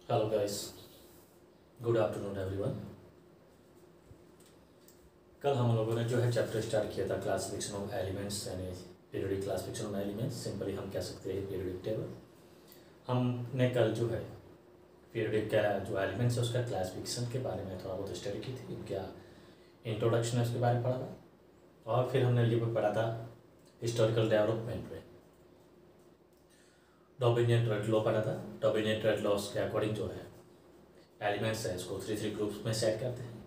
Hello guys, good afternoon everyone. कल हम लोगों ने जो है चैप्टर स्टार्ट किया था क्लासिफिकेशन ऑफ एलिमेंट्स, यानी periodic classification of elements. Simply हम कह सकते हैं पीरियोडिक टेबल। हमने कल जो है पीरियोडिक का जो एलिमेंट्स है उसका क्लासिफिकेशन के बारे में थोड़ा बहुत स्टडी की थी, क्या इंट्रोडक्शन है उसके बारे में पढ़ा था। और फिर हमने ये भी पढ़ा था हिस्टोरिकल डेवलपमेंट में डॉबिनियन ट्रेड लॉ पढ़ा था। डॉबिनियन ट्रेड लॉस के अकॉर्डिंग जो है एलिमेंट्स है इसको थ्री ग्रुप्स में सेट करते हैं।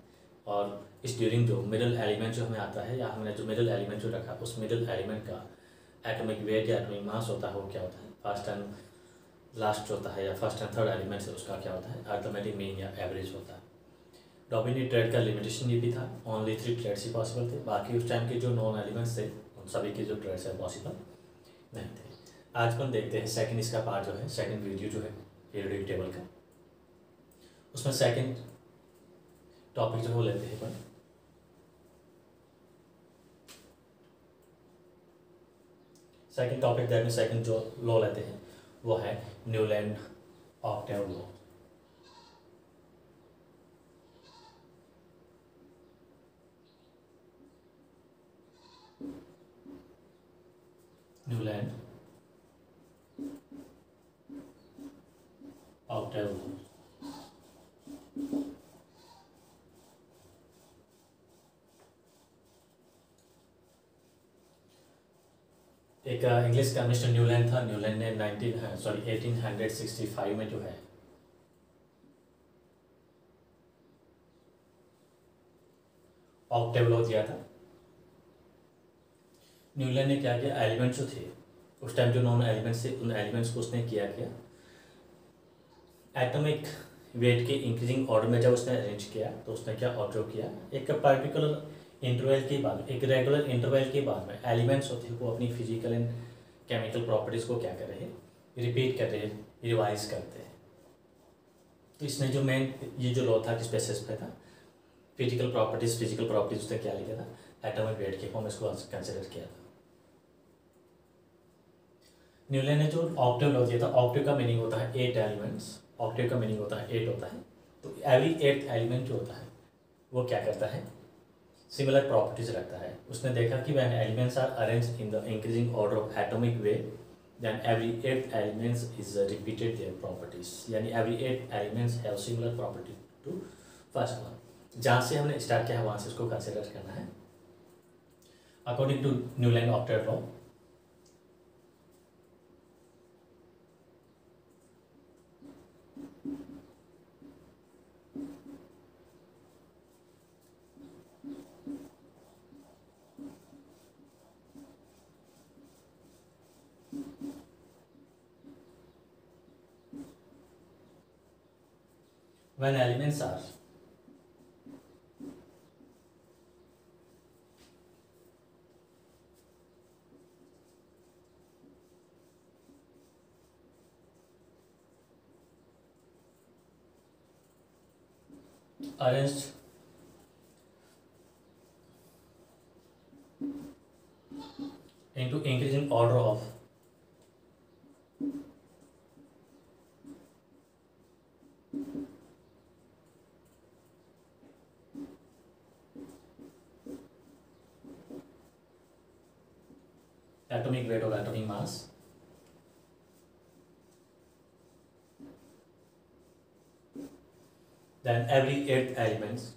और इस ड्यूरिंग जो मिडल एलिमेंट जो हमें आता है, या हमने जो मिडल एलिमेंट जो रखा उस मिडल एलिमेंट का एटॉमिक वेट या एटॉमिक मास होता है वो क्या होता है, फर्स्ट एंड लास्ट होता है, या फर्स्ट एंड थर्ड एलिमेंट है उसका क्या होता है, अर्थमेटिक मीन या एवरेज होता है। डॉमिनेट ट्रेड का लिमिटेशन ये भी था, ओनली 3 ट्रेड्स ही पॉसिबल थे। बाकी उस टाइम के जो नॉन एलिमेंट्स थे उन सभी के जो ट्रेड्स है पॉसिबल नहीं थे। आज अपन देखते हैं सेकंड इसका पार्ट जो है, सेकंड वीडियो जो है पीरियोडिक टेबल का। उसमें सेकंड टॉपिक जो है वो लेते हैं अपन second topic that mean second जो लॉ लेते हैं वो है Newland octave law. Newland octave law. एक इंग्लिश का मिस्टर न्यूलैंड था। न्यूलैंड ने 1865 में जो है ऑक्टेव लॉ दिया था। न्यूलैंड ने क्या किया, एलिमेंट्स जो थे उस टाइम जो नॉन एलिमेंट्स थे उन एलिमेंट्स को उसने किया एटॉमिक वेट के इंक्रीजिंग ऑर्डर में जब उसने अरेंज किया तो उसने क्या ऑब्जर्व किया, एक पर्टिकुलर इंटरवल के बाद, एक रेगुलर इंटरवल के बाद में एलिमेंट्स होते हैं वो अपनी फिजिकल एंड केमिकल प्रॉपर्टीज़ को क्या कर रहे हैं, रिपीट कर रहे हैं, रिवाइज करते हैं। तो इसने जो मेन ये जो लॉ था किस बेसिस पे था, फिजिकल प्रॉपर्टीज उसने क्या लिखा था, एटॉमिक वेट के फॉर्म इसको कंसिडर किया था। न्यूलैंड ने जो ऑक्टेव लॉ दिया था, ऑक्टेव का मीनिंग होता है 8 एलिमेंट्स, ऑक्टेव का मीनिंग होता है 8 होता है। तो एवरी 8th एलिमेंट जो होता है वो क्या करता है, सिमिलर प्रॉपर्टीज रखता है। उसने देखा कि when elements are arranged in the increasing order of atomic weight then every 8th elements is repeated their properties, यानी every 8 elements have similar property to first one. जहाँ से हमने स्टार्ट किया वहाँ से इसको कंसिडर करना है according to Newland octave law. When elements are arranged into increasing order of atomic weight or atomic mass, then every 8th elements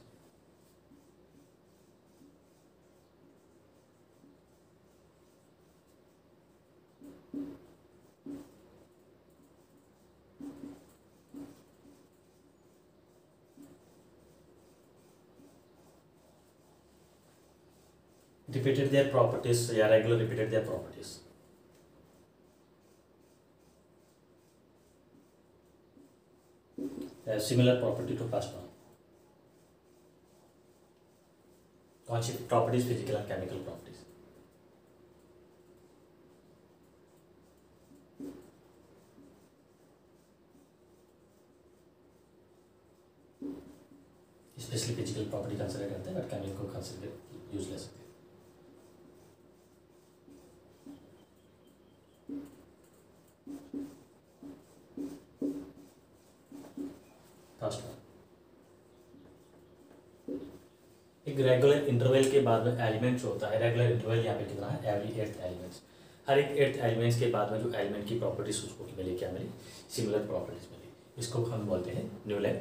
repeated their properties, yeah, regular repeated their properties. Similar property to first one. कौन सी properties, physical and chemical properties. Specially physical property consider करते हैं but chemical को consider use ले सकते हैं। Regular interval के बाद में एलिमेंट जो होता है, रेगुलर इंटरवल यहाँ पे कितना है, एवरी एट्थ एलिमेंट्स, हर एक एट्थ एलिमेंट्स के बाद में जो एलिमेंट की प्रॉपर्टीज उसको मिली, क्या मिली, सिमिलर प्रॉपर्टीज मिली। इसको हम बोलते हैं न्यूलैंड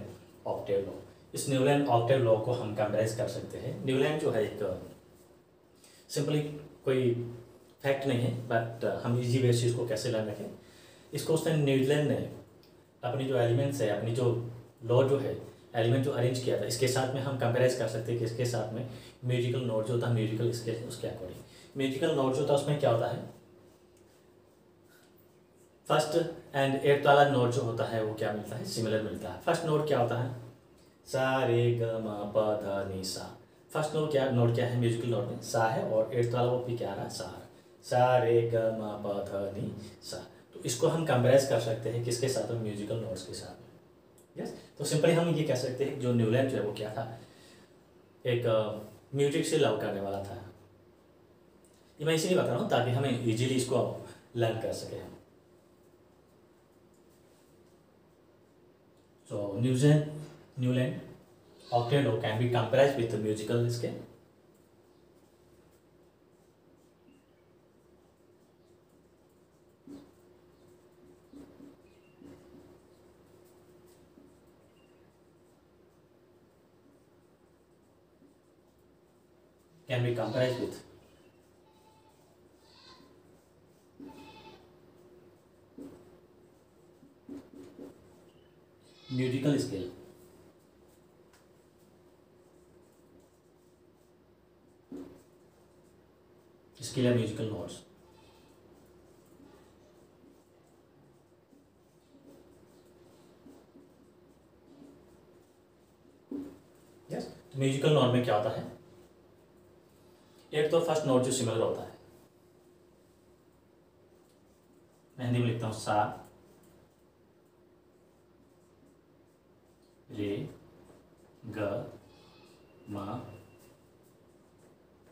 ऑक्टेव लॉ। इस न्यूलैंड ऑक्टेव लॉ को हम कंपेराइज कर सकते हैं। न्यूलैंड जो है एक सिंपली कोई फैक्ट नहीं है, बट हम इजी वे से इसको कैसे लर्न रखें। इसको उसने न्यूलैंड ने अपनी जो एलिमेंट्स है, अपनी जो लॉ जो है, एलिमेंट जो अरेंज किया था, इसके साथ में हम कंपेराइज कर सकते हैं कि इसके साथ में म्यूजिकल नोट जो था, म्यूजिकल स्केल उसके अकॉर्डिंग। म्यूजिकल नोट जो था उसमें क्या होता है, फर्स्ट एंड एट्थ वाला नोट जो होता है वो क्या मिलता है, सिमिलर मिलता है। फर्स्ट नोट क्या होता है, सा रे ग म प ध नि सा। फर्स्ट नोट क्या है म्यूजिकल नोट में, सा है, और एट्थ वाला वो भी क्या रहा, सा रहा, सा रे ग म प ध नि सा। तो इसको हम कंपेराइज कर सकते हैं किसके साथ में, म्यूजिकल नोट्स के साथ में। यस, तो सिंपली हम ये कह सकते हैं जो न्यूलैंड जो है वो क्या था, एक म्यूजिक से लव करने वाला था। ये मैं इसीलिए बता रहा हूँ ताकि हमें इजीली इसको लर्न कर सके हम। So Newland octave law can be compared with the musical scale. Can be compared with musical scale. Scale या musical notes. यस, तो म्यूजिकल नोट में क्या होता है, एक तो फर्स्ट नोट जो सिमिलर होता है, मैं हिंदी में लिखता हूँ सा रे ग म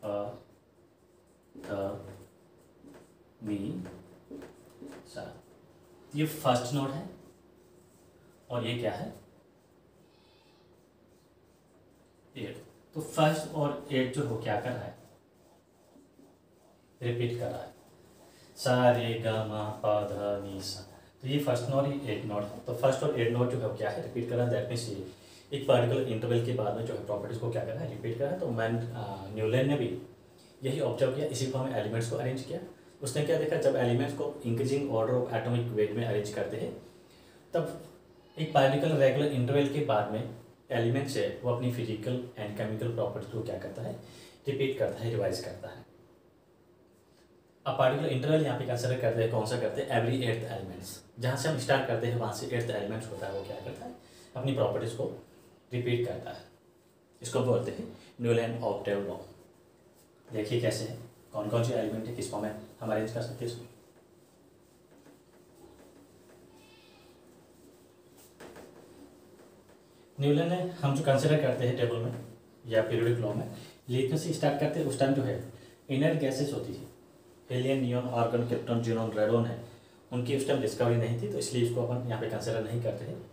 प ध नि सा। ये फर्स्ट नोट है और ये क्या है, एट। तो फर्स्ट और एट जो हो क्या कर रहा है, रिपीट कर रहा है, सा रे ग म प ध नि सा। तो ये फर्स्ट नोट, ये एट नोट है। तो फर्स्ट और एट नोट जो है क्या है, रिपीट कर रहा है। दैट मीन्स ये एक पर्टिकुलर इंटरवल के बाद में जो है प्रॉपर्टीज को क्या कर रहा है, रिपीट कर रहा है। तो मैं न्यूलैंड ने भी यही ऑब्जर्व किया, इसी को हमें एलिमेंट्स को अरेंज किया। उसने क्या देखा, जब एलिमेंट्स को increasing order of atomic wait में अरेंज करते हैं, तब एक पार्टिकुलर रेगुलर इंटरवल के बाद में एलिमेंट्स है वो अपनी फिजिकल एंड केमिकल प्रॉपर्टीज को क्या करता है, रिपीट करता है, रिवाइज करता है। अब पार्टिकुलर इंटरवल यहाँ पे कंसिडर करते हैं, कौन सा करते हैं, एवरी एट्थ एलिमेंट्स। जहाँ से हम स्टार्ट करते हैं वहाँ से एट्थ एलिमेंट्स होता है वो क्या करता है, अपनी प्रॉपर्टीज को रिपीट करता है। इसको बोलते हैं न्यूलैंड ऑक्टेव लॉ। देखिए कैसे है, कौन कौन से एलिमेंट है, किस फॉर्म में हम अरेंज कर सकते हैं इसको। न्यूलैंड ने हम जो कंसिडर करते हैं टेबल में या पीरियोडिक लॉ में, लिथियम से स्टार्ट करते हैं। उस टाइम जो है इनर्ट गैसेस होती थी, helium, neon, argon, krypton, xenon, radon है, उनकी उस टाइम डिस्कवरी नहीं थी, तो इसलिए इसको अपन यहाँ पे कंसिडर नहीं करते हैं।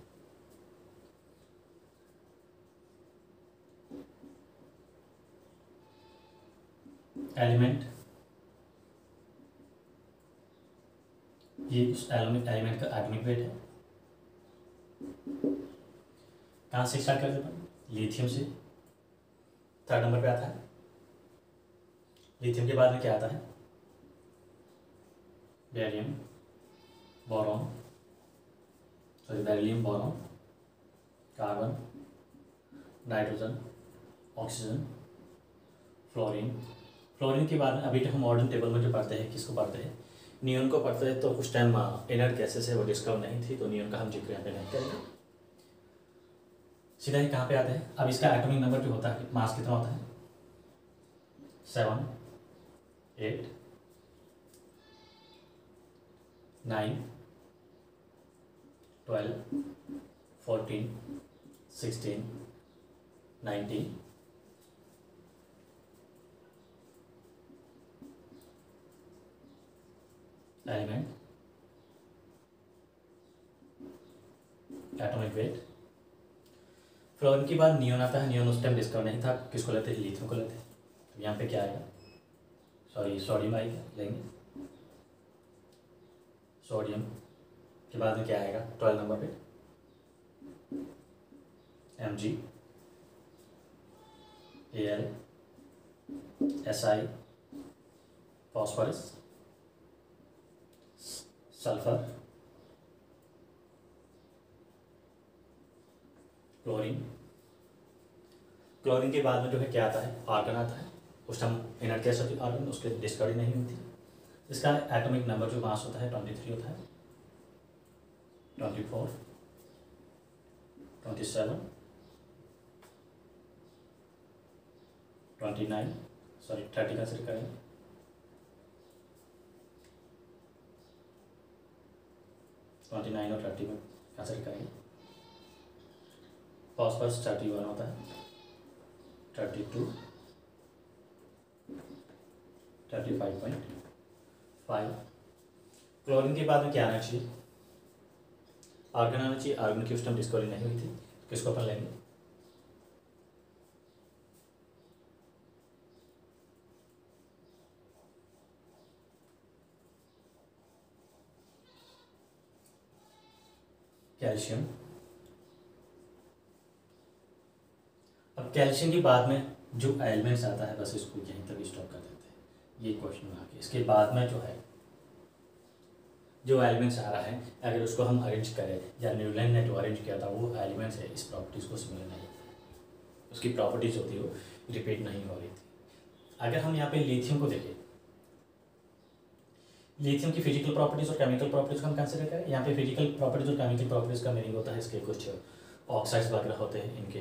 एलिमेंट, ये उस एलिमेंट का एटॉमिक वेट है। कहाँ से स्टार्ट करते हैं, लिथियम से, थर्ड नंबर पे आता है। लिथियम के बाद में क्या आता है, barium, boron, beryllium, boron, carbon, nitrogen, oxygen, fluorine. Fluorine के बाद में अभी तक हम मॉडर्न टेबल में जो पढ़ते हैं, किसको पढ़ते हैं, नियॉन को पढ़ते हैं। तो उस टाइम इनर्ट गैसेस है वो डिस्कवर नहीं थी, तो नियॉन का हम जिक्र यहाँ पे नहीं करेंगे। सीधा ही कहाँ पे आते हैं, अब इसका एटॉमिक नंबर जो होता है, मास कितना होता है, 7, 8, 9, 12, 14, 16, 19, एलिमेंट, एटॉमिक वेट, क्लोरीन के बाद नियोन आता है। नियोन उस टाइम डिस्कवर नहीं था, किसको लेते हैं, लिथियम को लेते हैं। तो यहाँ पे क्या आएगा, सॉरी सोडियम आएगा, लेंगे सोडियम के बाद में क्या आएगा 12 नंबर पे Mg Al Si phosphorus sulphur chlorine. Chlorine के बाद में जो है क्या आता है, आर्गन आता है। उस टाइम इनर्ट गैस होती है आर्गन, उसके डिस्कवरी नहीं हुई थी। इसका एटॉमिक नंबर जो मास होता है 23 होता है, 24 27 29 सॉरी 30 कंसिडर करेंगे, 29 और 30 में कंसिडर करेंगे। फॉस्फोरस 31 होता है, 32 35.5। क्लोरीन के बाद में क्या आना चाहिए, आर्गन आना चाहिए। आर्गन की उस टाइम डिस्कवरी नहीं हुई थी, किसको अपन लेंगे, कैल्शियम। अब कैल्शियम की बाद में जो एलिमेंट्स आता है, बस इसको यहीं तक स्टॉप कर देते हैं, ये क्वेश्चन आके इसके बाद में जो है जो एलिमेंट्स आ रहा है, अगर उसको हम अरेंज करें या न्यूलैंड ने जो अरेंज किया था वो एलिमेंट्स है, इस प्रॉपर्टीज़ को सिमिलर नहीं होती, उसकी प्रॉपर्टीज़ होती है वो रिपीट नहीं हो रही थी। अगर हम यहाँ पे लिथियम को देखें, लिथियम की फिजिकल प्रॉपर्टीज़ और केमिकल प्रॉपर्टीज़ को हम कंसिडर करें। यहाँ पे फिजिकल प्रॉपर्टीज़ और केमिकल प्रॉपर्टीज़ का मीनिंग होता है इसके कुछ ऑक्साइड्स वगैरह होते हैं, इनके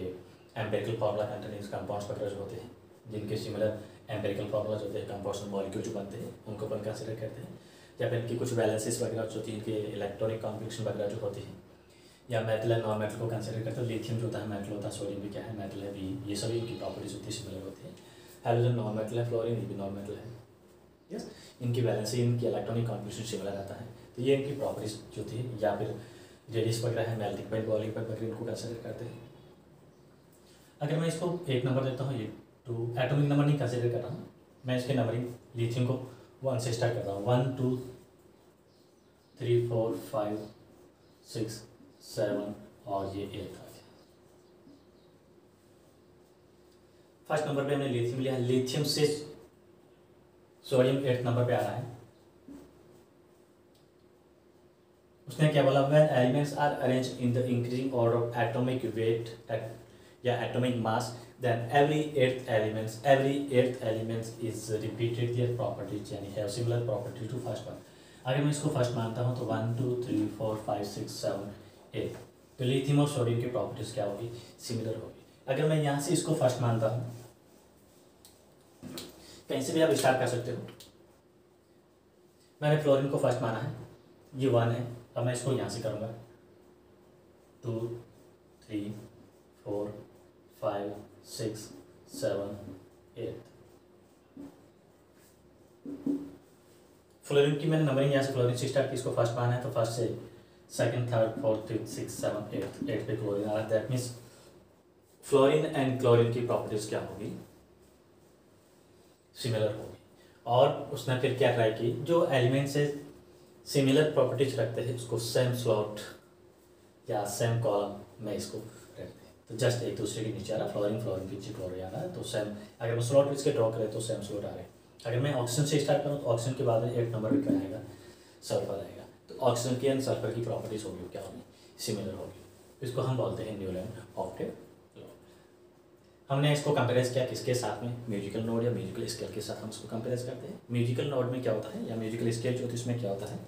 एम्पेरिकल फार्मूला कंटेनिंग कंपाउंड्स वगैरह जो होते हैं, जिनके सिमिलर एम्पेरिकल फार्मूलाज होते हैं, कंपाउंड्स और मॉलिक्यूल जो बनते हैं, उनको अपन कंसिडर करते हैं। या फिर इनकी कुछ बैलेंसेस वगैरह जो होती है, इनके इलेक्ट्रॉनिक कॉन्फ्लिक्शन वगैरह जो होती है, या मेटल एंड नॉन मेटल को कंसिडर करते हैं। लिथियम जो होता है मेटल होता है, सोडियम भी क्या है मेटल है भी, ये सभी इनकी प्रॉपर्टीज होती है सिमिलर होती है। हाइड्रोजन नॉन मेटल है, फ्लोरीन ये भी नॉन मेटल है, यस। इनकी बैलेंस इनकी इलेक्ट्रॉनिक कॉन्फ्लिक्शन सिमिलर रहता है। तो ये इनकी प्रॉपर्टीज जो होती है, या फिर रेडियस वगैरह है, मेल्टिंग पॉइंट, बॉइलिंग पॉइंट वगैरह, इनको कंसिडर करते हैं। अगर मैं इसको 1 नंबर देता हूँ, ये 2 एटॉमिक नंबर नहीं कंसिडर कर रहा हूँ मैं, इसके नंबरिंग लिथियम को 1 से स्टार्ट करता हूँ, 1 2 3 4 5 6 7 और ये 8 आ गया। फर्स्ट नंबर पे हमने लिथियम लिया, लिथियम से सोडियम 8 नंबर पे आ रहा है। उसने क्या बोला, when elements are arranged in the increasing order of atomic weight या atomic mass, then every eighth elements is repeated their properties, यानी have similar properties to first one। अगर मैं इसको फर्स्ट मानता हूँ तो 1 2 3 4 5 6 7 8, तो लिथियम और सोडियम की प्रॉपर्टीज क्या होगी, सिमिलर होगी। अगर मैं यहाँ से इसको फर्स्ट मानता हूँ, कहीं से भी आप स्टार्ट कर सकते हो। मैंने फ्लोरीन को फर्स्ट माना है, ये 1 है। अब मैं इसको यहाँ से करूँगा 2 3 4 5 6 7 8। फ्लोरीन की मैंने नंबरिंग यहाँ से फ्लोरीन से स्टार्ट की, इसको फर्स्ट माना है तो फर्स्ट से सेकंड थर्ड फोर्थ फिफ्थ 6 7 8 पे क्लोरीन आ रहा है। That means fluorine and chlorine की प्रॉपर्टीज क्या होगी, सिमिलर होगी। और उसने फिर क्या ट्राई की, जो एलिमेंट से सिमिलर प्रॉपर्टीज रखते हैं उसको सेम स्लॉट या सेम कॉलम में इसको रखते हैं। तो जस्ट एक दूसरे के नीचे आ रहा है, फ्लोरीन फ्लोरीन के नीचे क्लोरीन आ रहा है, तो सेम। अगर मैं स्लॉट इसके ड्रॉ करें तो सेम स्लॉट आ रहे हैं। अगर मैं ऑक्सीजन से स्टार्ट करूँ तो ऑक्सीजन के बाद में 8 नंबर पे क्या आएगा, सल्फर आएगा। तो ऑक्सीजन की एंड सल्फर की प्रॉपर्टीज होगी क्या होगी, सिमिलर होगी। इसको हम बोलते हैं न्यूलैंड ऑक्टेव लॉ। हमने इसको कंपेयर किया किसके साथ में, म्यूजिकल नोड या म्यूजिकल स्केल के साथ हम इसको कंपेयर करते हैं। म्यूजिकल नोड में क्या होता है, या म्यूजिकल स्केल जो होती है उसमें क्या होता है,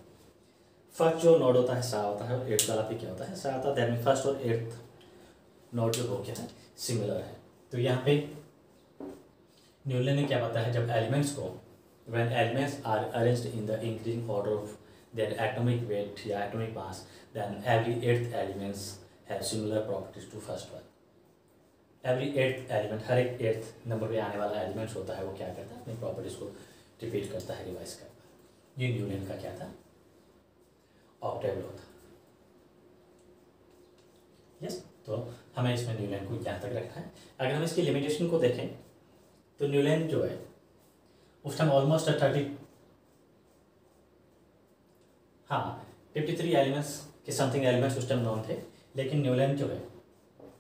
फर्स्ट जो नोड होता है सा होता है, और 8th वाला पे क्या होता है, सा होता है। दैट मीन फर्स्ट और 8th नोड जो हो क्या है, सिमिलर है। तो यहाँ पे न्यूलैंड ने क्या बताया है, जब एलिमेंट्स को when elements are arranged in the increasing order of their atomic weight या atomic mass, then every 8th elements have similar properties to first one। every 8th element, हर एक 8th नंबर पे आने वाला एलिमेंट्स होता है, वो क्या करता है, अपनी प्रॉपर्टीज को रिपीट करता है, रिवाइज करता है। ये न्यूलैंड का क्या था, ऑक्टेव लॉ था, यस। तो हमें इसमें न्यूलैंड को यहाँ तक रखना है। अगर हम इसकी लिमिटेशन को देखें तो न्यूलैंड जो है उस टाइम ऑलमोस्ट 53 एलिमेंट्स के समथिंग एलिमेंट्स उस टाइम नॉन थे, लेकिन न्यूलैंड जो है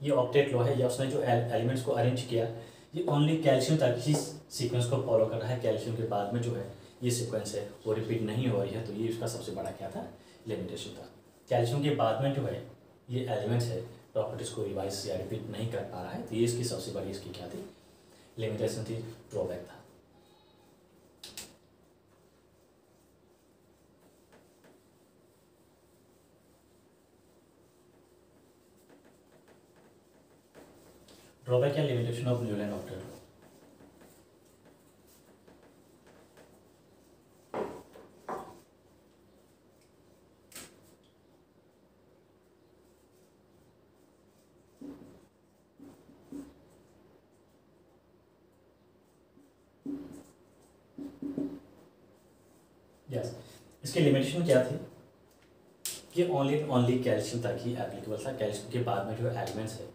ये ऑक्टेट लॉ है, या उसने जो एलिमेंट्स को अरेंज किया ये ओनली कैल्शियम तक ही सीक्वेंस को फॉलो कर रहा है। कैल्शियम के बाद में जो है ये सीक्वेंस है वो रिपीट नहीं हो रही है, तो ये उसका सबसे बड़ा क्या था, लिमिटेशन था। कैल्शियम के बाद में जो है ये एलिमेंट्स है प्रॉपर्टीज़ को रिवाइज या रिपीट नहीं कर पा रहा है, तो ये इसकी सबसे बड़ी इसकी क्या थी, लिमिटेशन थी, ड्रॉबैक था। ड्रॉबैक या limitation of Newland octet law. Yes, इसकी लिमिटेशन क्या थी कि ओनली कैल्शियम तक ही एप्लीकेबल था। कैल्शियम के बाद में जो एलिमेंट्स है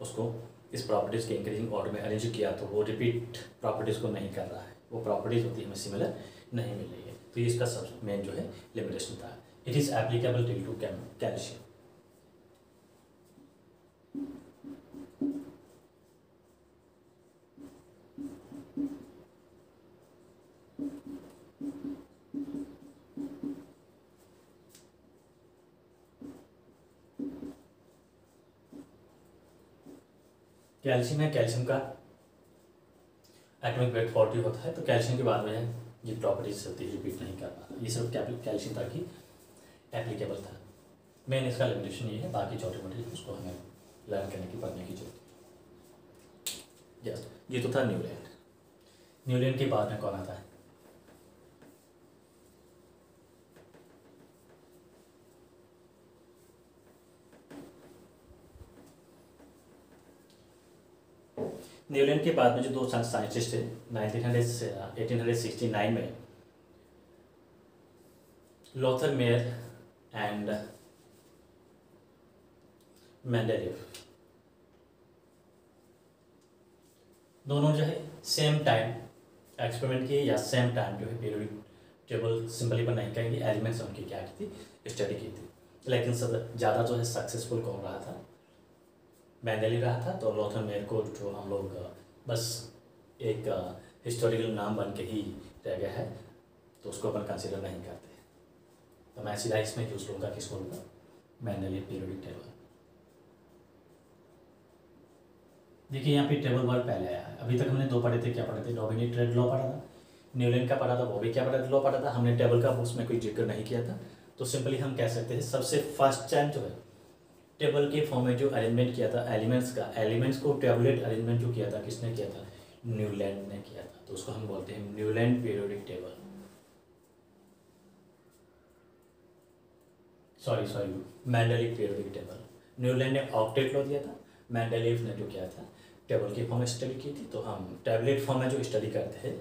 उसको इस प्रॉपर्टीज़ के इंक्रीजिंग ऑर्डर में अरेंज किया तो वो रिपीट प्रॉपर्टीज़ को नहीं कर रहा है, वो प्रॉपर्टीज़ होती है हमें सिमिलर नहीं मिल रही है, तो ये इसका सब मेन जो है लिमिटेशन था। It is applicable till two calcium. Calcium है, कैल्शियम का एटॉमिक वेट 40 होता है, तो कैल्शियम के बाद में ये प्रॉपर्टीज होती है रिपीट नहीं कर पाता, ये सिर्फ कैल्शियम तक ही एप्लीकेबल था। मेन इसका लिमिटेशन ये है, बाकी छोटे मोटे उसको हमें लर्न करने की पढ़ने की जरूरत है। यस, ये तो था न्यूलैंड। न्यूलैंड के बाद में कौन आता है, न्यूलैंड के बाद में जो दो साइंटिस्ट थे 1869 में, लॉथर मेयर एंड मेंडेलीव, दोनों जो है सेम टाइम एक्सपेरिमेंट किए या सेम टाइम जो है पीरियोडिक टेबल सिंपली पर नहीं कहेंगे, एलिमेंट्स उनकी क्या की थी, स्टडी की थी। लेकिन सब ज़्यादा जो है सक्सेसफुल कौन रहा था, मेंडेलीव रहा था। तो लॉथर मेयर को जो हम लोग बस एक हिस्टोरिकल नाम बन के ही रह गया है, तो उसको अपन कंसिडर नहीं करते, तो मैं सीधा इसमें यूज लूँगा, किसको लूँगा, मेंडेलीव पीरियोडिक टेबल। देखिए यहाँ पे टेबल वर्ड पहले आया है, अभी तक हमने दो पढ़े थे, क्या पढ़े थे, डॉमिनेटेड लॉ पढ़ा था, न्यूलैंड का पढ़ा था, वो भी क्या पढ़ा था, लॉ पढ़ा था, हमने टेबल का उसमें कोई जिक्र नहीं किया था। तो सिंपली हम कह सकते हैं सबसे फर्स्ट टाइम जो है टेबल के फॉर्म में जो अरेंजमेंट किया था एलिमेंट्स का, एलिमेंट्स को टेबलेट अरेंजमेंट जो किया था किसने किया था, न्यूलैंड ने किया था, तो उसको हम बोलते हैं Newland periodic table. Sorry Mendeleev periodic table. Newland ने ऑक्टेट लॉ दिया था, मेंडेलीव ने जो किया था टेबल की फॉर्म में स्टडी की थी। तो हम टेबलेट फॉर्म में जो स्टडी करते हैं,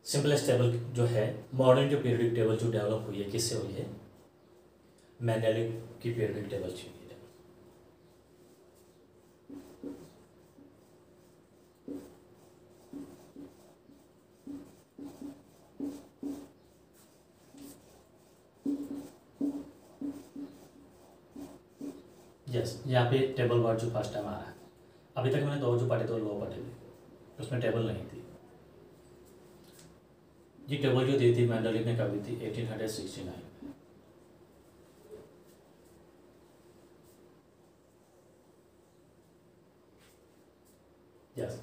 सिंपलेस्ट टेबल जो है मॉडर्न जो पीरियोडिक टेबल जो डेवलप हुई है किससे हुई है, मेंडेलीव की पीरियोडिक टेबल चाहिए। यस, यहाँ पे टेबल वर्ड जो फर्स्ट टाइम आ रहा है, अभी तक मैंने दो जो पढ़े थे लो पढ़े थे, उसमें टेबल नहीं थी। ये टेबल जो दी थी मेंडेलीव ने कभी थी 1869 में। Yes,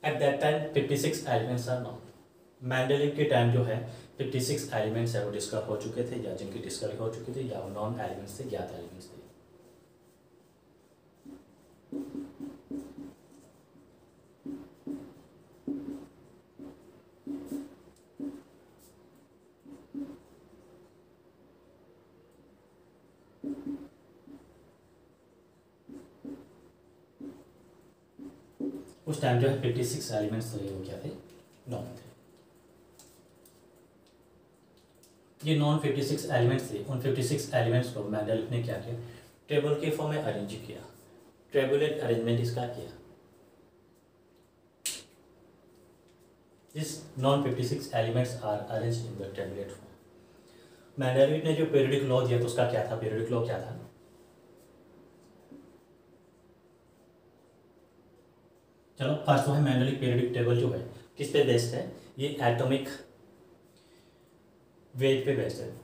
at that time 56 elements are known. Mendeleev के टाइम जो है 56 एलिमेंट्स है वो डिस्कवर हो चुके थे, या जिनकी डिस्कवरी हो चुकी थी, या वो नॉन एलिमेंट्स थे, ज्ञात एलिमेंट्स थे। उस टाइम जो है 56 एलिमेंट्स थे, वो क्या थे, नॉन थे। ये नॉन 56 एलिमेंट्स थे, उन 56 एलिमेंट्स को मेंडेलीव ने क्या किया, टेबल के फॉर्म में अरेंज किया, टेबुलेट अरेंजमेंट इसका किया। These non-56 elements are arranged in the tabulate form। Mendeleev ने जो पीरियडिक लॉ दिया तो उसका क्या था, पीरियडिक लॉ क्या था? चलो फर्स्ट तो है मेंडेलिव पीरियडिक टेबल जो है किस पे बेस्ड है, ये एटॉमिक वेट पे बेस्ड है।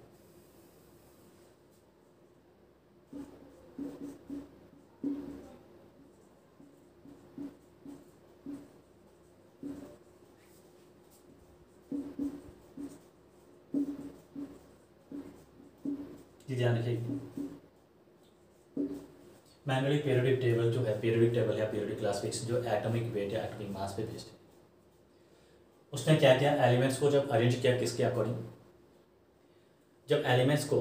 जी ध्यान रखिए, मेंडेलिव पीरियडिक टेबल जो है, पीरियडिक टेबल या पीरियडिक क्लासिफिकेशन जो एटॉमिक वेट या एटॉमिक मास पे बेस्ड है। उसने क्या किया, एलिमेंट्स को जब अरेंज किया किसके अकॉर्डिंग, जब एलिमेंट्स को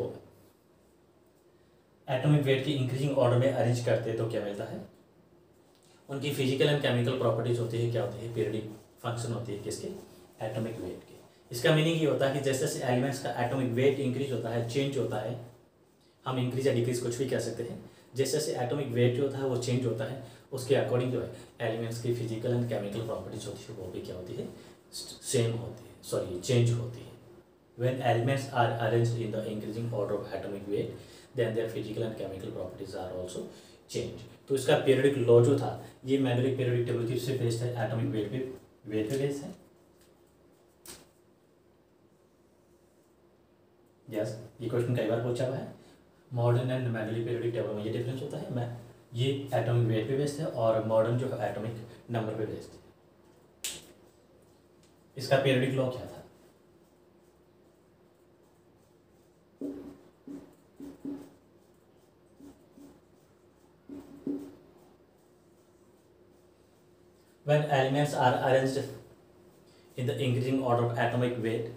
एटॉमिक वेट की इंक्रीजिंग ऑर्डर में अरेंज करते हैं तो क्या मिलता है, उनकी फिजिकल एंड केमिकल प्रॉपर्टीज होती है, क्या होती है, पीरियडिक फंक्शन होती है किसके, एटॉमिक वेट के। इसका मीनिंग ये होता है कि जैसे जैसे एलिमेंट्स का एटॉमिक वेट इंक्रीज होता है, चेंज होता है, हम इंक्रीज या डिक्रीज कुछ भी कह सकते हैं, जैसे जैसे एटॉमिक वेट जो होता है वो चेंज होता है, उसके अकॉर्डिंग जो है एलिमेंट्स की फिजिकल एंड केमिकल प्रॉपर्टीज होती है वो भी क्या होती है, सेम होती है, सॉरी चेंज होती है। When elements are arranged in the increasing order of atomic weight, then their physical and chemical properties are also changed। तो इसका पीरियडिक लॉ जो था ये मेंडेलिव पीरियडिक टेबल किससे बेस्ड है, एटॉमिक वेट पे बेस्ड है। यस, ये क्वेश्चन कई बार पूछा हुआ है। Modern and Mendeleev periodic table में ये डिफरेंस होता है, मैं ये एटॉमिक वेट पे बेस्ड है और मॉडर्न जो है एटॉमिक नंबर पे बेस्ड है। इसका पीरियडिक लॉ क्या था, when elements are arranged in the increasing order of atomic weight,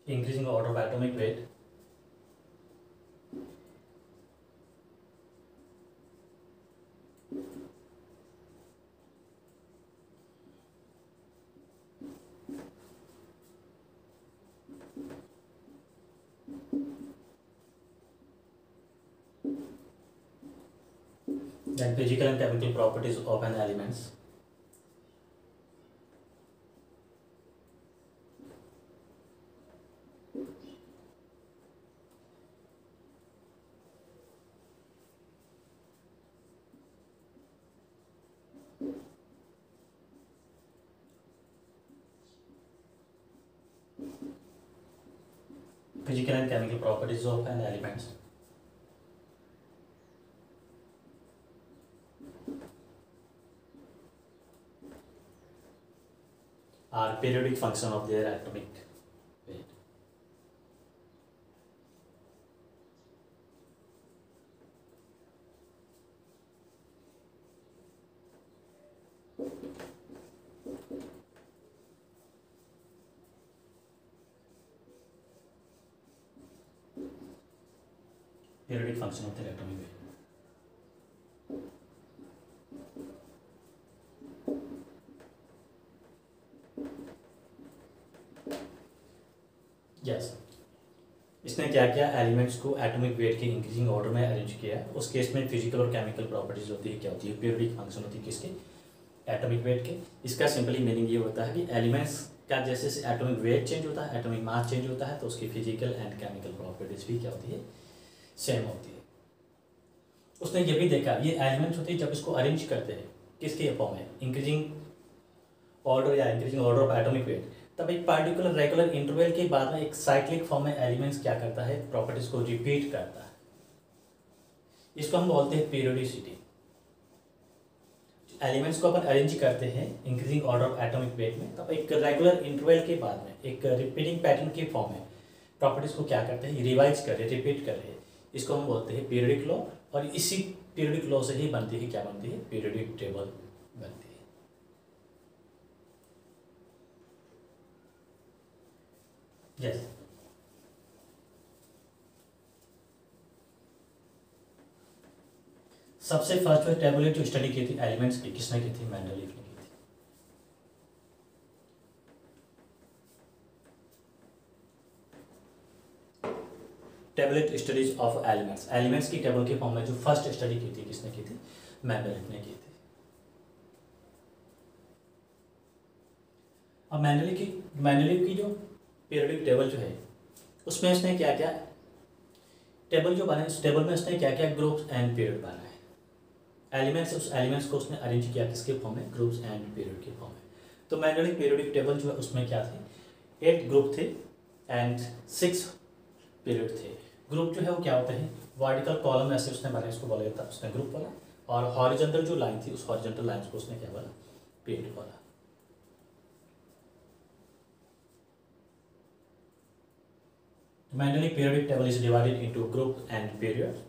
increasing order of atomic weight, then physical and chemical properties of an elements physical and chemical properties of an elements are periodic function of their atomic weight। periodic function of their atomic weight। Yes, इसने क्या किया, elements को atomic weight के increasing order में arrange किया। उस case में physical और केमिकल प्रॉपर्टीज होती है, क्या होती है, पीरियडिक फंक्शन होती है किसके, एटॉमिक वेट के। इसका सिंपली मीनिंग ये होता है कि एलिमेंट्स का जैसे जैसे एटॉमिक वेट चेंज होता है, एटॉमिक मास चेंज होता है, तो उसकी फिजिकल एंड केमिकल प्रॉपर्टीज भी क्या होती है, सेम होती है। उसने ये भी देखा, ये एलिमेंट्स होती है जब इसको अरेंज करते हैं किसके फॉर्म में, इंक्रीजिंग ऑर्डर या increasing order of atomic wait, तब एक पार्टिकुलर रेगुलर इंटरवल के बाद में एक साइक्लिक फॉर्म में एलिमेंट्स क्या करता है, प्रॉपर्टीज को रिपीट करता है। इसको हम बोलते हैं पीरियोडिसिटी। एलिमेंट्स को अपन अरेंज करते हैं increasing order of atomic wait में, तब एक रेगुलर इंटरवल के बाद में एक रिपीटिंग पैटर्न के फॉर्म में प्रॉपर्टीज को क्या करते हैं, रिवाइज कर रहे, रिपीट कर रहे हैं। इसको हम बोलते हैं पीरियडिक लॉ, और इसी पीरियडिक लॉ से ही बनती है, क्या बनती है, पीरियडिक टेबल बनती है। यस, सबसे फर्स्ट जो टेबुलेट जो स्टडी की थी एलिमेंट्स की, किसने की थी? मेंडलीव ने की थी। Tablet studies of elements, elements की टेबल के फॉर्म में जो फर्स्ट स्टडी की थी किसने की थी? मेंडलीव ने की थी। अब मेंडलीव की जो पीरियोडिक टेबल जो है उसमें उसने क्या क्या टेबल जो बनाया, उस टेबल में उसने क्या क्या ग्रुप्स एंड पीरियड बनाए, एलिमेंट्स, उस एलिमेंट्स को उसने अरेंज किया किसके फॉर्म में? ग्रुप्स एंड पीरियड के फॉर्म में। तो मेंडलीव पीरियोडिक टेबल जो है उसमें क्या थे? 8 ग्रुप थे एंड 6 पीरियड थे। ग्रुप जो है वो क्या होते हैं? वर्टिकल कॉलम ऐसे उसने बनाया, उसको बोला जाता उसने ग्रुप बोला, और हॉरिजॉन्टल जो लाइन थी उस हॉरिजॉन्टल लाइन को उसने क्या बोला? पीरियड बोला। Mendelian periodic table is divided into group and period.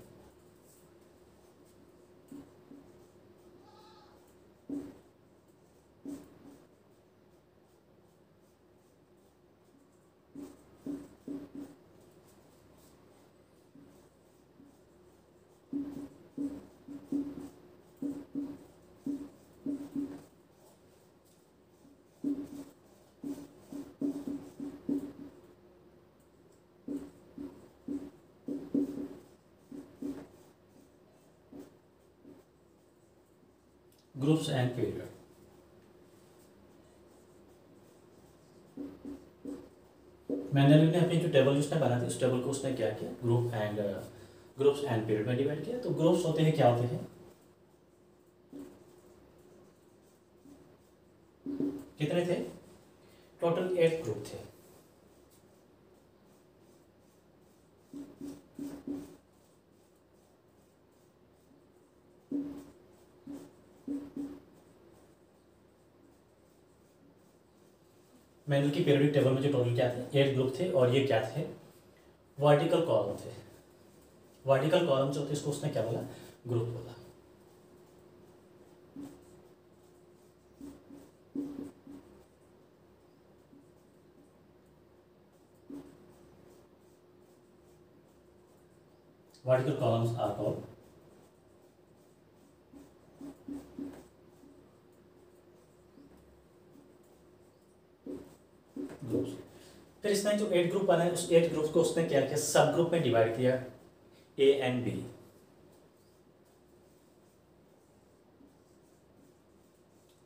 Groups and period. Mendeleev ने अपनी जो टेबल उसने बनाई थी उस टेबल को उसने क्या किया? ग्रुप्स एंड पीरियड में डिवाइड किया। तो ग्रुप्स होते हैं, क्या होते हैं? कितने थे? टोटल 8 ग्रुप थे। मेंडल की पीरियोडिक टेबल में जो टोटल क्या थे? 8 ग्रुप थे, और ये क्या थे? वर्टिकल कॉलम थे। वर्टिकल कॉलम जो थे इसको उसने क्या बोला? ग्रुप बोला। Vertical columns are called groups. फिर इसने जो 8 ग्रुप बनाए उस 8 ग्रुप को उसने क्या किया? सब ग्रुप में डिवाइड किया, ए एंड बी।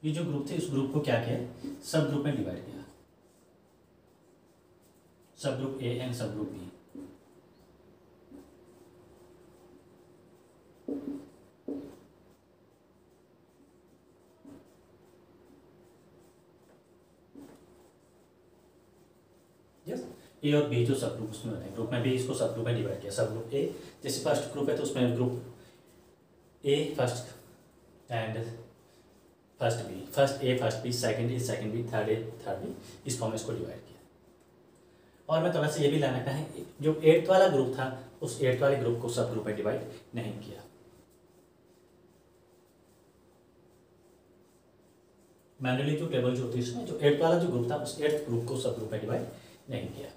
ये जो ग्रुप थे उस ग्रुप को क्या किया? सब ग्रुप में डिवाइड किया, सब ग्रुप ए एंड सब ग्रुप बी। ए और बी जो सब ग्रुप उसमें बनाए, ग्रुप में भी इसको सब ग्रुप में डिवाइड किया। सब ग्रुप ए, जैसे फर्स्ट ग्रुप है तो उसमें group A first and first B, first A first B, second A second B, third A third B, इस फॉर्म में इसको डिवाइड किया। और मैं थोड़ा सा ये भी लाना का है, जो 8th वाला ग्रुप था उस 8th वाले ग्रुप को सब ग्रुप में डिवाइड नहीं किया। मैंडलीव जो टेबल जो होती है इसमें जो 8th वाला जो ग्रुप था उस 8th ग्रुप को सब ग्रुप में डिवाइड नहीं किया।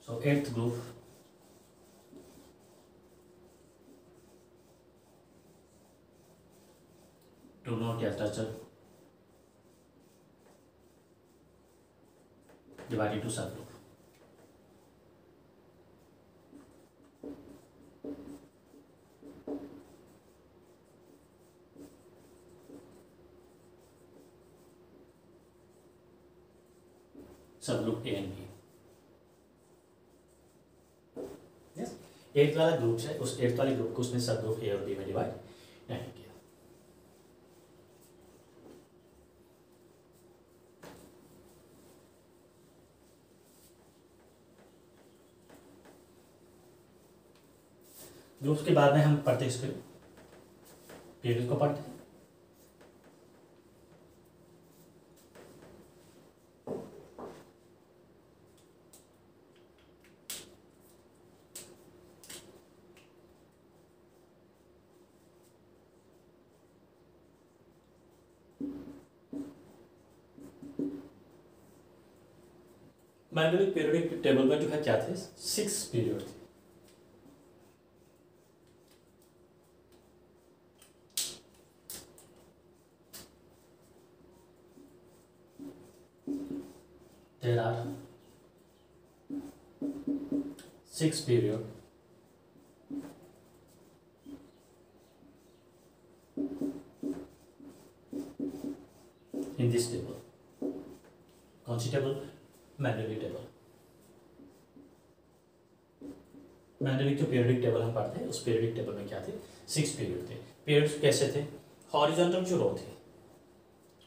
So 8th group do not get structure divided into subgroup. Subgroup A and B. 8th वाला ग्रुप है उस 8th वाले ग्रुप को उसने सब ग्रुप ए और बी में डिवाइड नहीं किया। ग्रुप्स के बाद में हम पढ़ते इसके पीरियड को पढ़ते हैं। मैंडलीव पीरियोडिक टेबल में जो है क्या थे? 6 पीरियड थे। there are 6 periods in this table. कौन सी टेबल? Mandelic table. मैंडेलिक जो पीरियडिक टेबल हम पढ़ते हैं, उस पीरियडिक टेबल में क्या थे? 6 पीरियड थे। पीरियड्स कैसे थे? हॉरिजॉन्टल जो रो थी,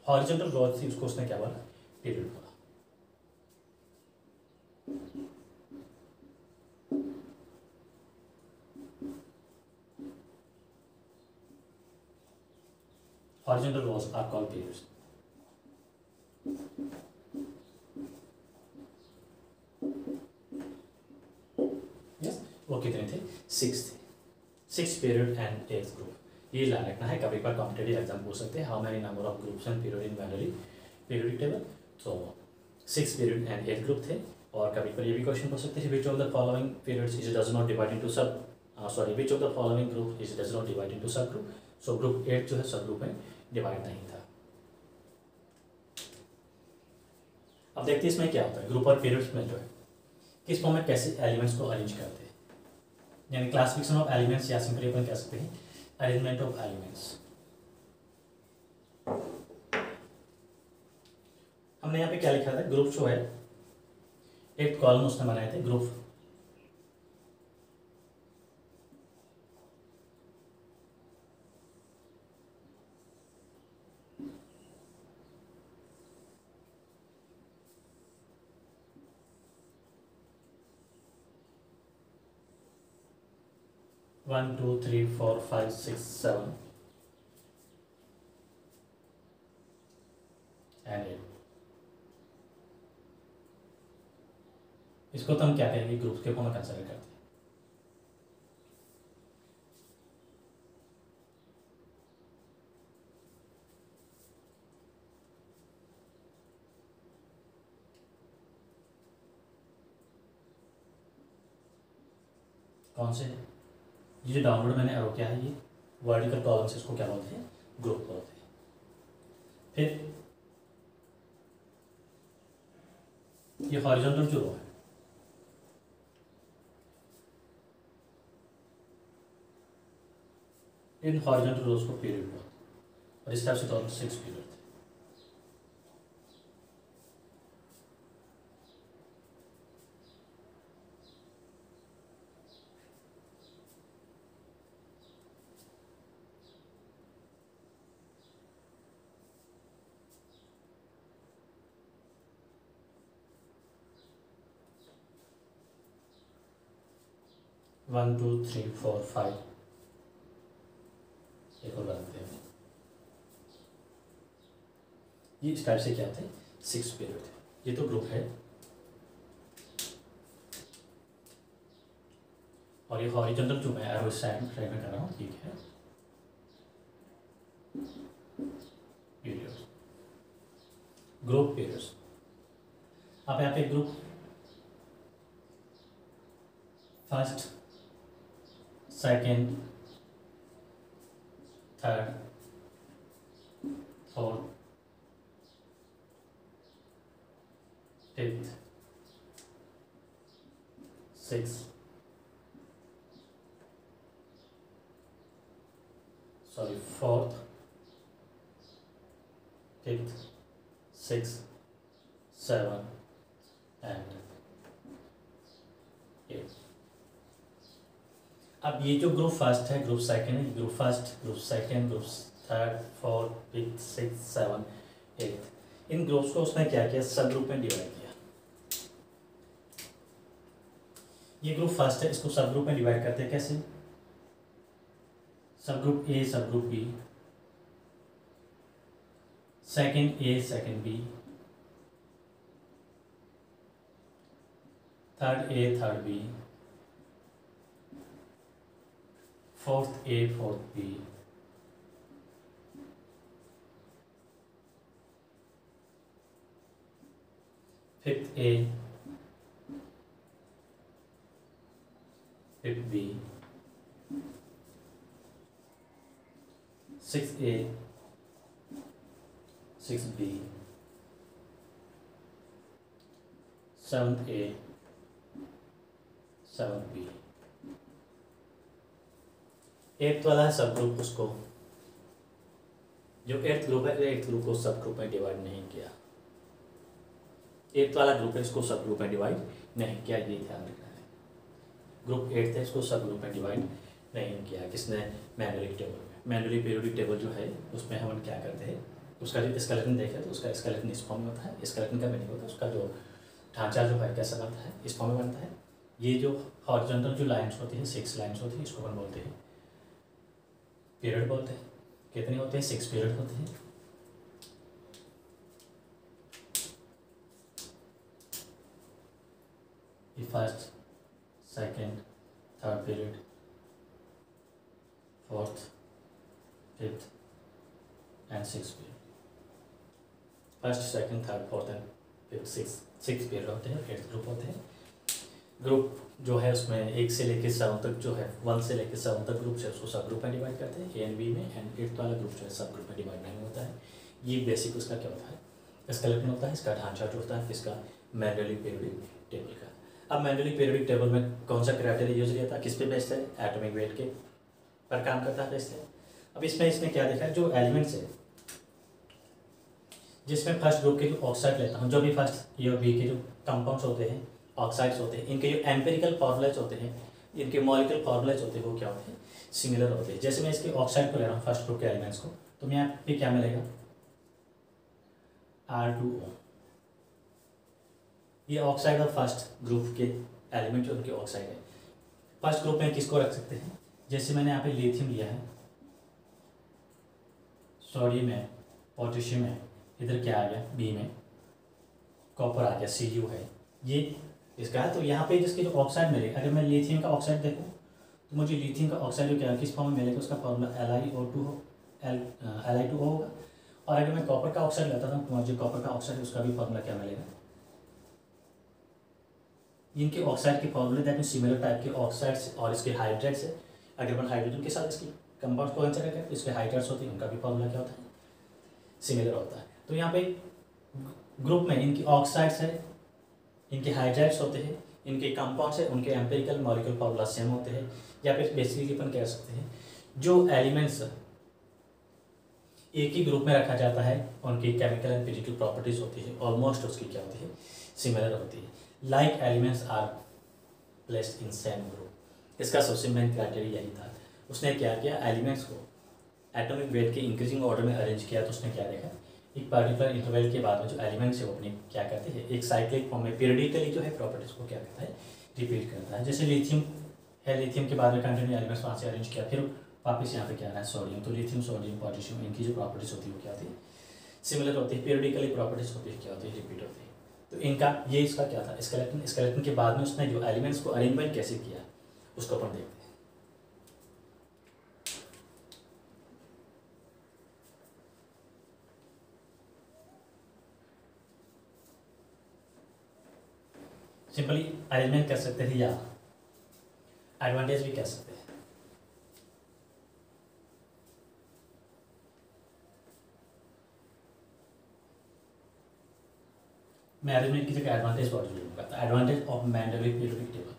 हॉरिजॉन्टल रो थी, उसको उसने क्या बोला? पीरियड बोला। Horizontal rows are called periods. Yes, वो कितने थे? 6 थे। 6 पीरियड एंड 8 ग्रुप। ये ला रखना है, कभी पर कॉम्पिटेटिव एग्जाम पूछ सकते हैं, how many number of groups and period in mandelic periodic table. तो 6 पीरियड एंड 8 ग्रुप थे। और कभी पर ये भी क्वेश्चन पूछ सकते हैं, which of the following periods is does not divide into सब which of the following group is does not divide into सब ग्रुप। सो ग्रुप 8 जो है सब ग्रुप में डिवाइड नहीं था। अब देखते हैं इसमें क्या होता है। ग्रुप और पीरियड्स में जो है किस फॉर्म में कैसे एलिमेंट्स को अरेंज करते हैं, यानी क्लासिफिकेशन ऑफ एलिमेंट्स, या सिंपली अपन कह सकते हैं अरेंजमेंट ऑफ एलिमेंट्स। हमने यहाँ पे क्या लिखा था? ग्रुप जो है, एक कॉलम उसने बनाए थे group. One two three four five six seven and 8। इसको तो हम क्या कहेंगे? ग्रुप के फॉर्म में कंसिडर करते हैं। कौन से? ये जो डाउनलोड मैंने एरो किया है, ये वर्टिकल कॉलम से इसको क्या बोलते हैं? ग्रुप बोलते हैं। फिर ये हॉरिजॉन्टल जो रो है, इन हॉरिजॉन्टल रोज को पीरियड बोलते हैं। और इस टाइप से टोटल 6 पीरियड थे। One two three four five, एक और बनाते हैं। ये इस टाइप से क्या थे? 6 पीरियड थे। ये तो ग्रुप है, और ये हॉरिजॉन्टल जो मैं एरो साइड में कर रहा हूँ, ठीक है, पीरियड्स, ग्रुप पीरियड्स। अब यहाँ पे group first, second, third, fourth, fifth, six, fourth, fifth, six, seven and 8। अब ये जो ग्रुप फर्स्ट है, ग्रुप सेकेंड है, group first, group second, group third, fourth, fifth, six, seven, 8, इन ग्रुप्स को उसने क्या किया? सब ग्रुप में डिवाइड किया। ये ग्रुप फर्स्ट है, इसको सब ग्रुप में डिवाइड करते हैं कैसे? सब group A, sub group B, second A, second B, third A, third B, fourth A, fourth B, fifth A, fifth B, six A, six B, 7th A 7th B। 8th वाला है सब group, उसको जो 8th group है 8th group को सब group में divide नहीं किया। 8th वाला ग्रुप है, इसको सब ग्रुप में डिवाइड नहीं किया, ये ध्यान रखना है। ग्रुप 8th है, इसको सब ग्रुप में डिवाइड नहीं किया। किसने? मैनुअली टेबल में। मैनुअली पीरियोडिक टेबल जो है उसमें हम क्या करते हैं, उसका जो स्केलेटन देखें तो उसका स्केलेटन इस फॉर्म में होता है। स्केलेटन का मीनिंग होता है उसका जो ढांचा जो है कैसा बनता है, इस फॉर्म में बनता है। ये जो हॉरिजॉन्टल जो लाइन्स होती हैं 6 लाइन्स होती है, इसको हम बोलते हैं पीरियड बोलते हैं। कितने होते हैं? 6 पीरियड होते हैं। First, second, third period, fourth, fifth and six period. First, second, third, fourth and fifth, six period होते हैं, 8th ग्रुप होते हैं। ग्रुप जो है उसमें 1 से लेकर 7 तक जो है 1 से लेकर 7 तक ग्रुप है उसको सब ग्रुप में डिवाइड करते हैं, A एंड B में। एंड 8th वाला ग्रुप जो है सब ग्रुप में डिवाइड नहीं होता है। ये बेसिक उसका क्या होता है, स्केलेटन होता है। इसका ढांचा जो होता है इसका मैनुअली पीरियोडिक टेबल का। अब मैनुअली पीरियोडिक टेबल में कौन सा क्राइटेरिया यूज किया था, किस पे बेस्ड है? एटॉमिक वेट के पर काम करता है बेस्ड है। अब इसमें इसने क्या देखा, जो एलिमेंट्स है जिसमें फर्स्ट ग्रुप के जो ऑक्साइड लेता हूँ, जो भी फर्स्ट ए और बी के जो कंपाउंड्स होते हैं, ऑक्साइड्स होते हैं, इनके जो एम्पेरिकल फॉर्मूलाज होते हैं, इनके मॉलिक्यूलर फॉर्मूलाज होते हैं, वो क्या होते हैं? सिमिलर होते हैं। जैसे मैं इसके ऑक्साइड को ले रहा हूँ फर्स्ट ग्रुप के एलिमेंट्स को, तो मैं यहाँ पे क्या मिलेगा? R2O। ये ऑक्साइड ऑफ फर्स्ट ग्रुप के एलिमेंट जो उनके ऑक्साइड है। फर्स्ट ग्रुप में किसको रख सकते हैं? जैसे मैंने यहाँ पे लिथियम लिया है, सोडियम है, पोटेशियम है, इधर क्या आ गया? बी में कॉपर आ गया, Cu है, ये इसका है। तो यहाँ पे जिसके जो ऑक्साइड मिले, अगर मैं लिथियम का ऑक्साइड देखूँ तो मुझे लिथियम का ऑक्साइड जो क्या है किस फॉर्म में मिलेगा, उसका फॉर्मूला Li2O होगा। और अगर मैं कॉपर का ऑक्साइड लेता था तो मुझे कॉपर का ऑक्साइड उसका भी फॉर्मूला क्या मिलेगा? इनके ऑक्साइड के फॉर्मूले दैट मीन सिमिलर टाइप के ऑक्साइड्स और इसके हाइड्रेट्स है। अगर अपन हाइड्रोजन के साथ इसकी कंपाउंड को कंसिडर करें तो इसके हाइड्रेट्स होते हैं, उनका भी फॉर्मूला क्या होता है? सिमिलर होता है। तो यहाँ पे ग्रुप में इनकी ऑक्साइड्स है, इनके हाइड्रेट्स होते हैं, इनके कंपाउंड्स है, उनके एम्पेरिकल मॉलिक्यूलर फॉर्मूला सेम होते हैं। या फिर बेसिकली अपन कह सकते हैं जो एलिमेंट्स एक ही ग्रुप में रखा जाता है उनकी केमिकल एंड फिजिकल प्रॉपर्टीज होती है ऑलमोस्ट उसकी क्या होती है? सिमिलर होती है। Like elements are placed in same group. इसका सबसे मेन क्राइटेरिया यही था। उसने क्या किया, एलिमेंट्स को एटॉमिक वेट के इंक्रीजिंग ऑर्डर में अरेंज किया। तो उसने क्या देखा, एक पर्टिकुलर इंटरवल के बाद में जो एलिमेंट्स है वो अपनी क्या करते हैं, एक साइक्लिक फॉर्म में पीरियडिकली जो है प्रॉपर्टीज को क्या करता है? रिपीट करता है। जैसे लिथियम है, लिथियम के बाद में कंटिन्यू एलिमेंट्स वहाँ से अरेंज किया, फिर वापस यहाँ पे क्या रहा है? सोडियम। तो लिथियम, सोडियम, पोटेशियम, इनकी जो प्रॉपर्टीज होती है वो क्या होती है? सिमिलर होती है। पीरियडिकली प्रॉपर्टीज होती है क्या होती है? रिपीट होती है। तो इनका ये इसका क्या था? स्केलेटन। स्केलेटन के बाद में उसने जो एलिमेंट्स को अरेंजमेंट कैसे किया उसको अपन देखते हैं। सिंपली अरेंजमेंट कर सकते हैं या एडवांटेज भी कह सकते हैं। मैं अरेंजमेंट की जगह एडवांटेज वर्ड यूज करता हूं। Advantage of manually periodic table.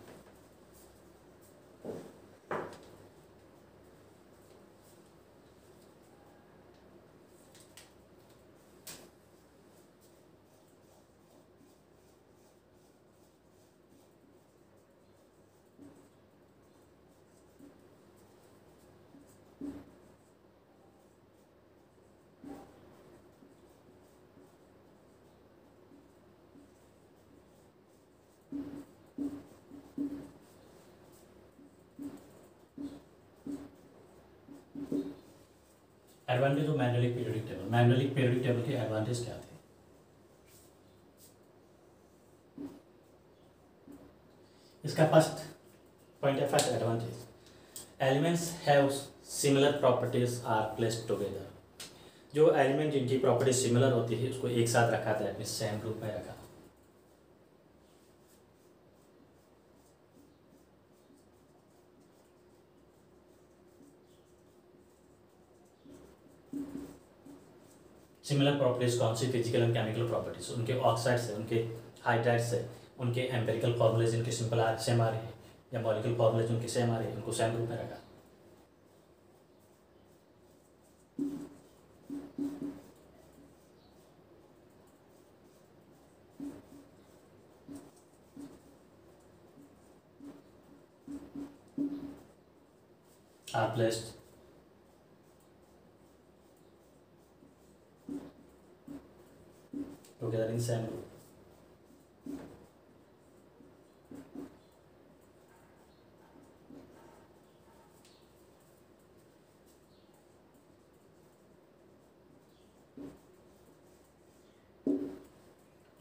Advantage of manually periodic table. Manually periodic table के एडवांटेज क्या थे? इसका फर्स्ट पॉइंट है, first advantage, elements have similar properties are placed together. जो एलिमेंट जिनकी प्रॉपर्टीज सिमिलर होती है उसको एक साथ रखा था, अपने सेम ग्रुप में रखा। सिमिलर प्रॉपर्टीज कौन सी? Physical and chemical properties. उनके ऑक्साइड्स है, उनके हाइड्राइड्स है, उनके एम्पेरिकल फार्मूले जिनके सिंपल सेम आ रहे हैं या मॉलिक्यूल फार्मूले जिनके सेम आ रहे हैं, उनको सेम ग्रुप में रखा। Are placed together in same group.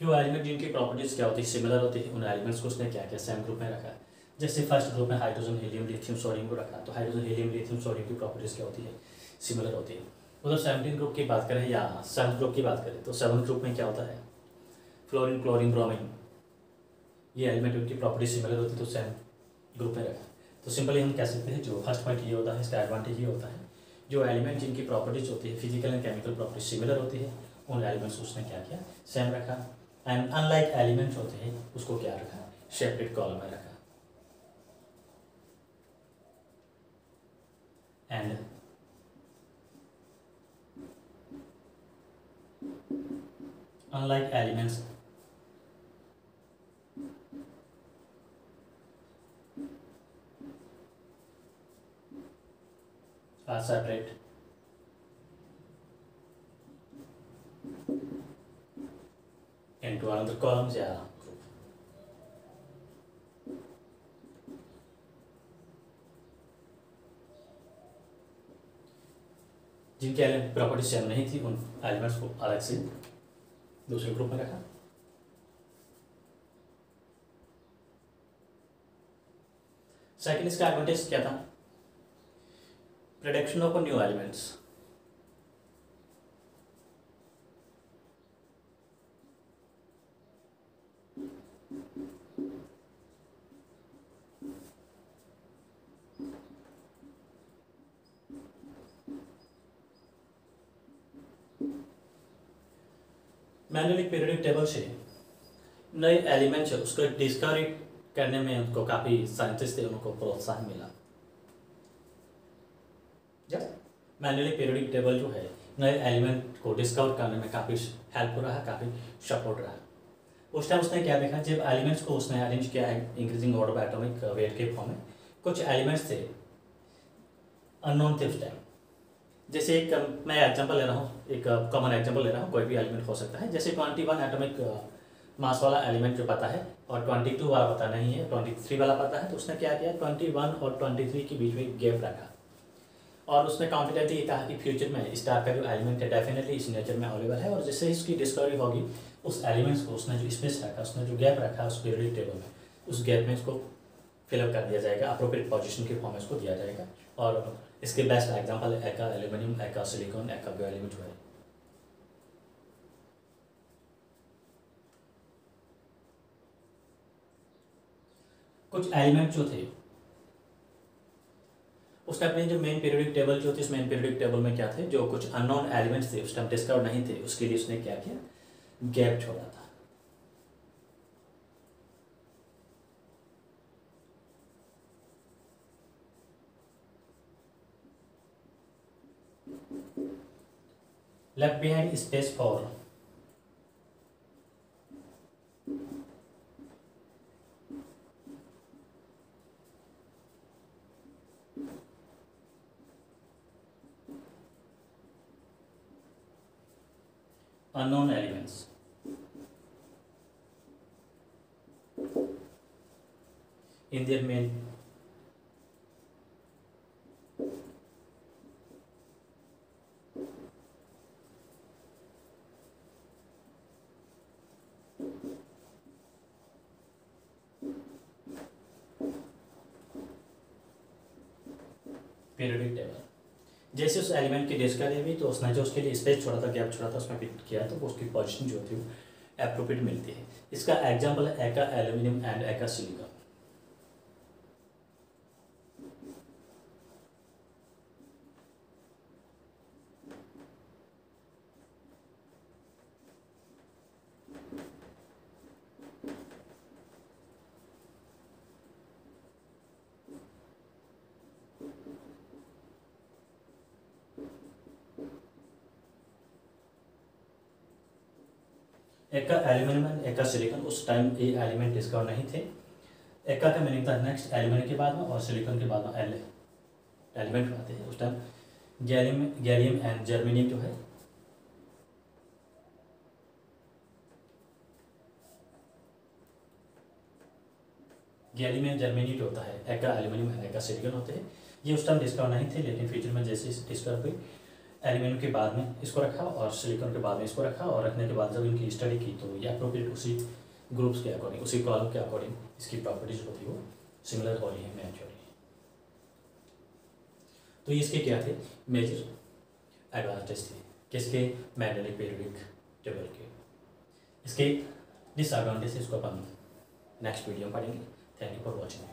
जो एलिमेंट जिनकी प्रॉपर्टीज क्या होती है, सिमिलर होती है, उन एलिमेंट्स को उसने क्या किया, सेम ग्रुप में रखा। जैसे फर्स्ट ग्रुप में हाइड्रोजन हीलियम लिथियम सोडियम को रखा, तो हाइड्रोजन हीलियम लिथियम सोडियम की प्रॉपर्टीज क्या होती है, सिमिलर होती है। उधर 17 ग्रुप की बात करें या 7 ग्रुप की बात करें, तो 7 ग्रुप में क्या होता है, फ्लोरीन क्लोरीन ब्रोमीन, ये एलिमेंट उनकी प्रॉपर्टी सिमिलर होती है, तो सेम ग्रुप में रखा। तो सिंपली हम कह सकते हैं जो फर्स्ट पॉइंट ये होता है, इसका एडवांटेज ये होता है, जो एलिमेंट जिनकी प्रॉपर्टीज होती है, physical and chemical properties similar होती है, उन एलिमेंट्स को उसने क्या किया, सेम रखा। एंड अनलाइक एलिमेंट्स होते हैं, उसको क्या रखा, सेपरेट कॉलम में रखा। And unlike elements are separate into another columns या group। जिनके प्रॉपर्टी सेम नहीं थी, उन एलिमेंट्स को अलग से दूसरे ग्रुप में रखा। सेकंड इसका एडवांटेज क्या था, production of new elements. Manually periodic table से नए एलिमेंट्स है उसको डिस्कवरी करने में उनको काफ़ी साइंटिस्ट थे, उनको प्रोत्साहन मिला। जब मैनुअली पीरियोडिक टेबल जो है नए एलिमेंट को डिस्कवर करने में काफ़ी हेल्प रहा, काफ़ी सपोर्ट रहा। उस टाइम उसने क्या देखा, जब एलिमेंट्स को उसने अरेंज किया increasing order of atomic wait के फॉर्म में, कुछ एलिमेंट्स थे अननोन थे उस टाइम। जैसे एक मैं एग्जांपल ले रहा हूँ, एक कॉमन एग्जांपल ले रहा हूँ, कोई भी एलिमेंट हो सकता है। जैसे 21 एटॉमिक मास वाला एलिमेंट जो पता है और 22 वाला पता नहीं है, 23 वाला पता है, तो उसने क्या किया, 21 और 23 के बीच में गैप रखा और उसने कॉन्फिडेंटली कहा कि फ्यूचर में स्टार का जो एलिमेंट है डेफिनेटली इस नेचर में अवेलेबल है। और जिससे इसकी डिस्कवरी होगी, उस एलिमेंट्स को उसने जो स्पेस रखा, उसने जो गैप रखा उस पीरियोडिक टेबल में, उस गैप में इसको फिलअप कर दिया जाएगा, अप्रोप्रिएट पोजीशन के फॉर्म में इसको दिया जाएगा। और इसके बेस्ट एग्जांपल है एका एल्यूमिनियम, एका सिलिकॉन, एका गैलियम जो है। कुछ एलिमेंट जो थे उस टाइम में जो मेन पीरियोडिक टेबल जो थी, इस मेन पीरियोडिक टेबल में क्या थे, जो कुछ अननोन एलिमेंट्स थे उस टाइम डिस्कवर नहीं थे, उसके लिए उसने क्या किया, गैप छोड़ा था। Left behind space for unknown elements in their main periodic table. जैसे उस एलिमेंट की डिस्कवरी हुई तो उसने जो उसके लिए स्पेस छोड़ा था, गैप छोड़ा था, उसमें फिट किया तो उसकी पोजीशन जो थी वो एप्रोप्रिएट मिलती है। इसका एग्जांपल है एका एल्यूमिनियम एंड एका सिलिकॉन। एक का एल्यूमिनियम एंड एक का सिलिकॉन, उस टाइम ये एलिमेंट डिस्कवर नहीं थे। एक का मीनिंग था नेक्स्ट एल्यूमिनियम के बाद में और सिलिकॉन के बाद में एलिमेंट आते हैं। उस टाइम गैलियम एंड जर्मेनियम जो है गैलियम एंड जर्मेनियम जो होता है, एक का एल्यूमिनियम एंड एक का सिलिकॉन होते हैं। ये उस टाइम डिस्कवर नहीं थे, लेकिन फ्यूचर में जैसे डिस्कवर हुई, एल्यूमिनियम के बाद में इसको रखा और सिलिकॉन के बाद में इसको रखा, और रखने के बाद जब इनकी स्टडी की तो ये अप्रोप्रिएट उसी ग्रुप्स के अकॉर्डिंग, उसी कॉलम के अकॉर्डिंग इसकी प्रॉपर्टीज होती है वो सिमिलर हो रही है, मैच हो रही है। तो इसके क्या थे मेजर एडवांटेज थे किसके, मैग्नेटिक पीरियोडिक टेबल के। इसके डिसएडवांटेज इसको अपन नेक्स्ट वीडियो में पढ़ेंगे। Thank you for watching.